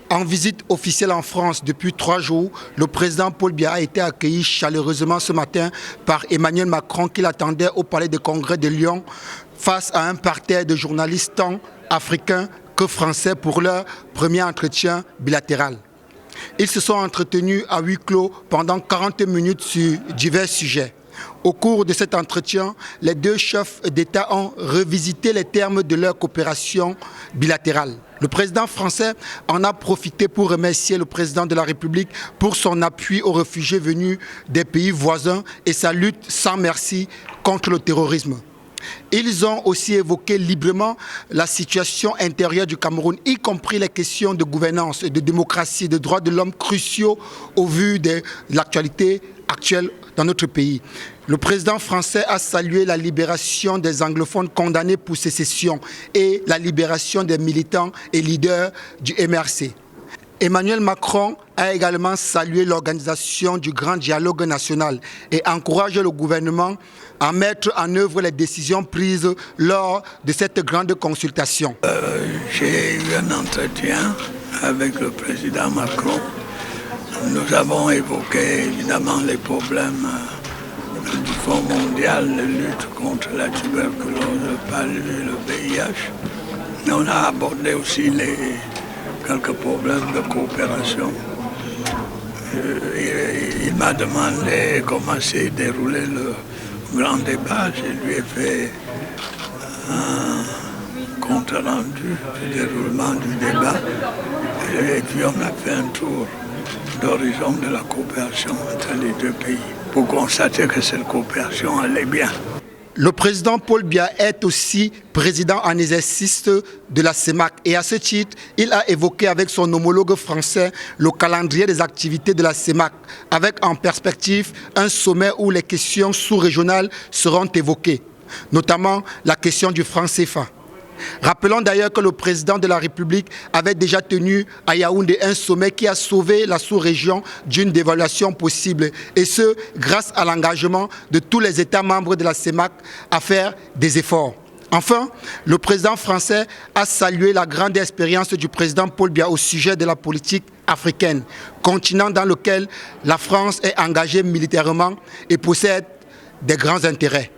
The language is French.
En visite officielle en France depuis 3 jours, le président Paul Biya a été accueilli chaleureusement ce matin par Emmanuel Macron qui l'attendait au Palais des Congrès de Lyon face à un parterre de journalistes tant africains que français pour leur premier entretien bilatéral. Ils se sont entretenus à huis clos pendant 40 minutes sur divers sujets. Au cours de cet entretien, les deux chefs d'État ont revisité les termes de leur coopération bilatérale. Le président français en a profité pour remercier le président de la République pour son appui aux réfugiés venus des pays voisins et sa lutte sans merci contre le terrorisme. Ils ont aussi évoqué librement la situation intérieure du Cameroun, y compris les questions de gouvernance, de démocratie, de droits de l'homme cruciaux au vu de l'actualité actuelle dans notre pays. Le président français a salué la libération des anglophones condamnés pour sécession et la libération des militants et leaders du MRC. Emmanuel Macron a également salué l'organisation du Grand Dialogue national et encouragé le gouvernement à mettre en œuvre les décisions prises lors de cette grande consultation. J'ai eu un entretien avec le président Macron. Nous avons évoqué évidemment les problèmes du Fonds mondial de lutte contre la tuberculose, le palud et le VIH. Mais on a abordé aussi quelques problèmes de coopération. Il m'a demandé comment s'est déroulé le grand débat. Je lui ai fait un compte rendu du déroulement du débat. Et puis on a fait un tour d'horizon de la coopération entre les deux pays pour constater que cette coopération allait bien. Le président Paul Biya est aussi président en exercice de la CEMAC et à ce titre, il a évoqué avec son homologue français le calendrier des activités de la CEMAC avec en perspective un sommet où les questions sous-régionales seront évoquées, notamment la question du franc CFA. Rappelons d'ailleurs que le président de la République avait déjà tenu à Yaoundé un sommet qui a sauvé la sous-région d'une dévaluation possible et ce, grâce à l'engagement de tous les États membres de la CEMAC à faire des efforts. Enfin, le président français a salué la grande expérience du président Paul Biya au sujet de la politique africaine, continent dans lequel la France est engagée militairement et possède des grands intérêts.